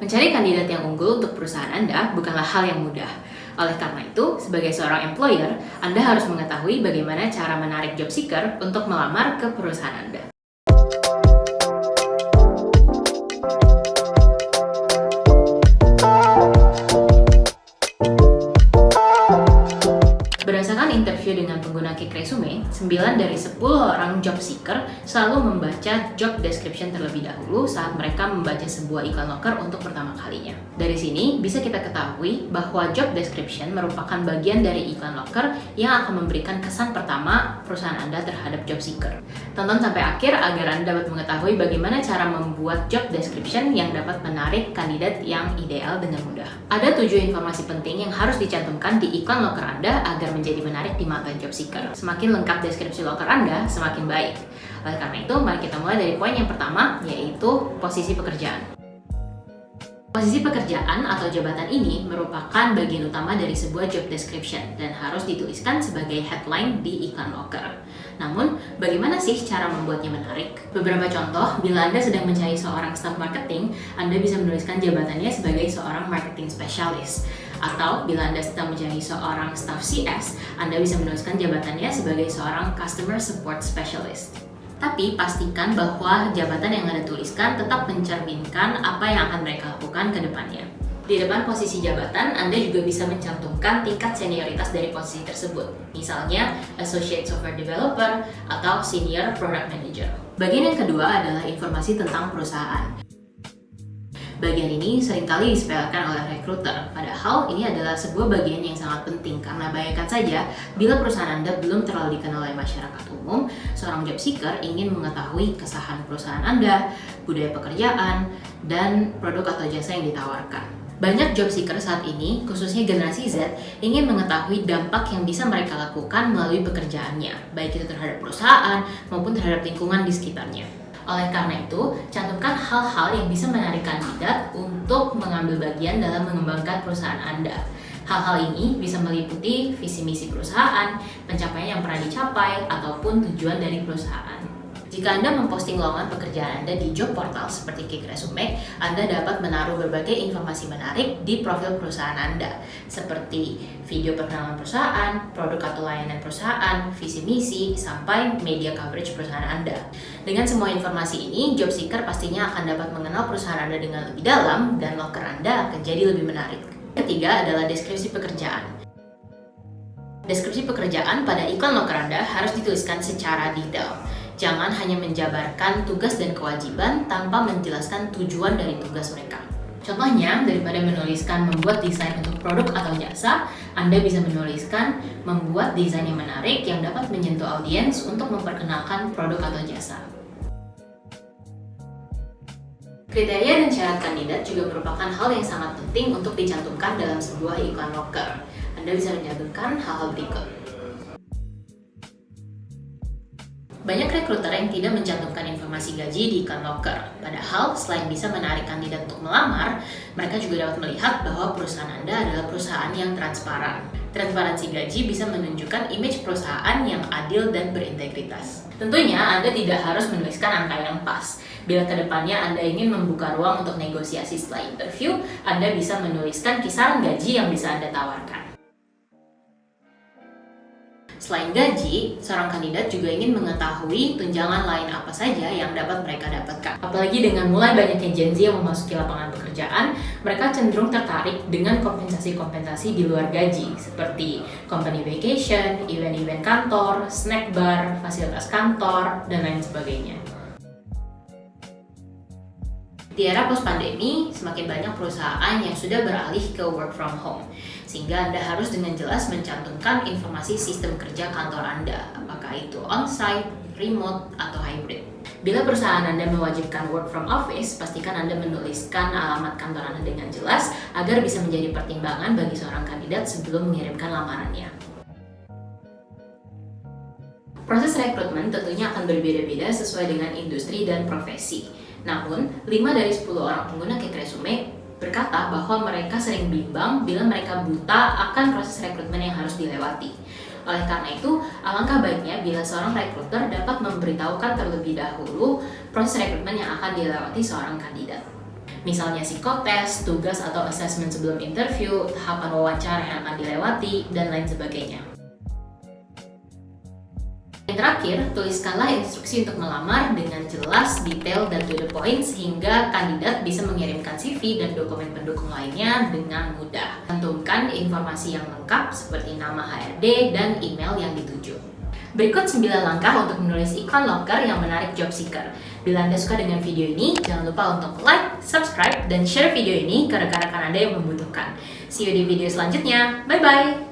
Mencari kandidat yang unggul untuk perusahaan Anda bukanlah hal yang mudah. Oleh karena itu, sebagai seorang employer, Anda harus mengetahui bagaimana cara menarik job seeker untuk melamar ke perusahaan Anda. Berdasarkan interview dengan pengguna Kik Resume, 9 dari 10 orang job seeker selalu membaca job description terlebih dahulu saat mereka membaca sebuah iklan loker untuk pertama kalinya. Dari sini, bisa kita ketahui bahwa job description merupakan bagian dari iklan loker yang akan memberikan kesan pertama perusahaan Anda terhadap job seeker. Tonton sampai akhir agar Anda dapat mengetahui bagaimana cara membuat job description yang dapat menarik kandidat yang ideal dengan mudah. Ada 7 informasi penting yang harus dicantumkan di iklan loker Anda agar menjadi menarik di mata job seeker. Semakin lengkap deskripsi loker Anda, semakin baik. Oleh karena itu, mari kita mulai dari poin yang pertama, yaitu posisi pekerjaan. Posisi pekerjaan atau jabatan ini merupakan bagian utama dari sebuah job description dan harus dituliskan sebagai headline di iklan loker. Namun, bagaimana sih cara membuatnya menarik? Beberapa contoh, bila Anda sedang mencari seorang staff marketing, Anda bisa menuliskan jabatannya sebagai seorang marketing specialist. Atau bila Anda sedang mencari seorang staff CS, Anda bisa menuliskan jabatannya sebagai seorang customer support specialist. Tapi pastikan bahwa jabatan yang Anda tuliskan tetap mencerminkan apa yang akan mereka lakukan ke depannya. Di depan posisi jabatan, Anda juga bisa mencantumkan tingkat senioritas dari posisi tersebut. Misalnya, Associate Software Developer atau Senior Product Manager. Bagian yang kedua adalah informasi tentang perusahaan. Bagian ini seringkali disepelekan oleh recruiter, padahal ini adalah sebuah bagian yang sangat penting karena bayangkan saja bila perusahaan Anda belum terlalu dikenal oleh masyarakat umum, seorang job seeker ingin mengetahui kesahan perusahaan Anda, budaya pekerjaan, dan produk atau jasa yang ditawarkan. Banyak job seeker saat ini, khususnya generasi Z, ingin mengetahui dampak yang bisa mereka lakukan melalui pekerjaannya, baik itu terhadap perusahaan maupun terhadap lingkungan di sekitarnya. Oleh karena itu, cantumkan hal-hal yang bisa menarik kandidat untuk mengambil bagian dalam mengembangkan perusahaan Anda. Hal-hal ini bisa meliputi visi misi perusahaan, pencapaian yang pernah dicapai, ataupun tujuan dari perusahaan. Jika Anda memposting lowongan pekerjaan Anda di job portal seperti Kik Resume, Anda dapat menaruh berbagai informasi menarik di profil perusahaan Anda, seperti video perkenalan perusahaan, produk atau layanan perusahaan, visi misi, sampai media coverage perusahaan Anda. Dengan semua informasi ini, job seeker pastinya akan dapat mengenal perusahaan Anda dengan lebih dalam dan loker Anda akan jadi lebih menarik. Ketiga adalah deskripsi pekerjaan. Deskripsi pekerjaan pada iklan loker Anda harus dituliskan secara detail. Jangan hanya menjabarkan tugas dan kewajiban tanpa menjelaskan tujuan dari tugas mereka. Contohnya, daripada menuliskan membuat desain untuk produk atau jasa, Anda bisa menuliskan membuat desain yang menarik yang dapat menyentuh audiens untuk memperkenalkan produk atau jasa. Kriteria dan syarat kandidat juga merupakan hal yang sangat penting untuk dicantumkan dalam sebuah iklan loker. Anda bisa mencantumkan hal-hal berikut. Banyak rekruter yang tidak mencantumkan informasi gaji di iklan loker. Padahal, selain bisa menarik kandidat untuk melamar, mereka juga dapat melihat bahwa perusahaan Anda adalah perusahaan yang transparan. Transparansi gaji bisa menunjukkan image perusahaan yang adil dan berintegritas. Tentunya, Anda tidak harus menuliskan angka yang pas. Bila kedepannya Anda ingin membuka ruang untuk negosiasi setelah interview, Anda bisa menuliskan kisaran gaji yang bisa Anda tawarkan. Selain gaji, seorang kandidat juga ingin mengetahui tunjangan lain apa saja yang dapat mereka dapatkan. Apalagi dengan mulai banyaknya Gen Z yang memasuki lapangan pekerjaan, mereka cenderung tertarik dengan kompensasi-kompensasi di luar gaji, seperti company vacation, event-event kantor, snack bar, fasilitas kantor, dan lain sebagainya. Di era post-pandemi, semakin banyak perusahaan yang sudah beralih ke work from home, sehingga Anda harus dengan jelas mencantumkan informasi sistem kerja kantor Anda, apakah itu on-site, remote, atau hybrid. Bila perusahaan Anda mewajibkan work from office, pastikan Anda menuliskan alamat kantor Anda dengan jelas agar bisa menjadi pertimbangan bagi seorang kandidat sebelum mengirimkan lamarannya. Proses rekrutmen tentunya akan berbeda-beda sesuai dengan industri dan profesi. Namun, 5 dari 10 orang pengguna Kik Resume berkata bahwa mereka sering bimbang bila mereka buta akan proses rekrutmen yang harus dilewati. Oleh karena itu, alangkah baiknya bila seorang rekruter dapat memberitahukan terlebih dahulu proses rekrutmen yang akan dilewati seorang kandidat. Misalnya psikotes, tugas atau assessment sebelum interview, tahapan wawancara yang akan dilewati, dan lain sebagainya. Yang terakhir, tuliskanlah instruksi untuk melamar dengan jelas, detail, dan to the point sehingga kandidat bisa mengirimkan CV dan dokumen pendukung lainnya dengan mudah. Cantumkan informasi yang lengkap seperti nama HRD dan email yang dituju. Berikut 9 langkah untuk menulis iklan loker yang menarik job seeker. Bila Anda suka dengan video ini, jangan lupa untuk like, subscribe, dan share video ini ke rekan-rekan Anda yang membutuhkan. See you di video selanjutnya. Bye-bye!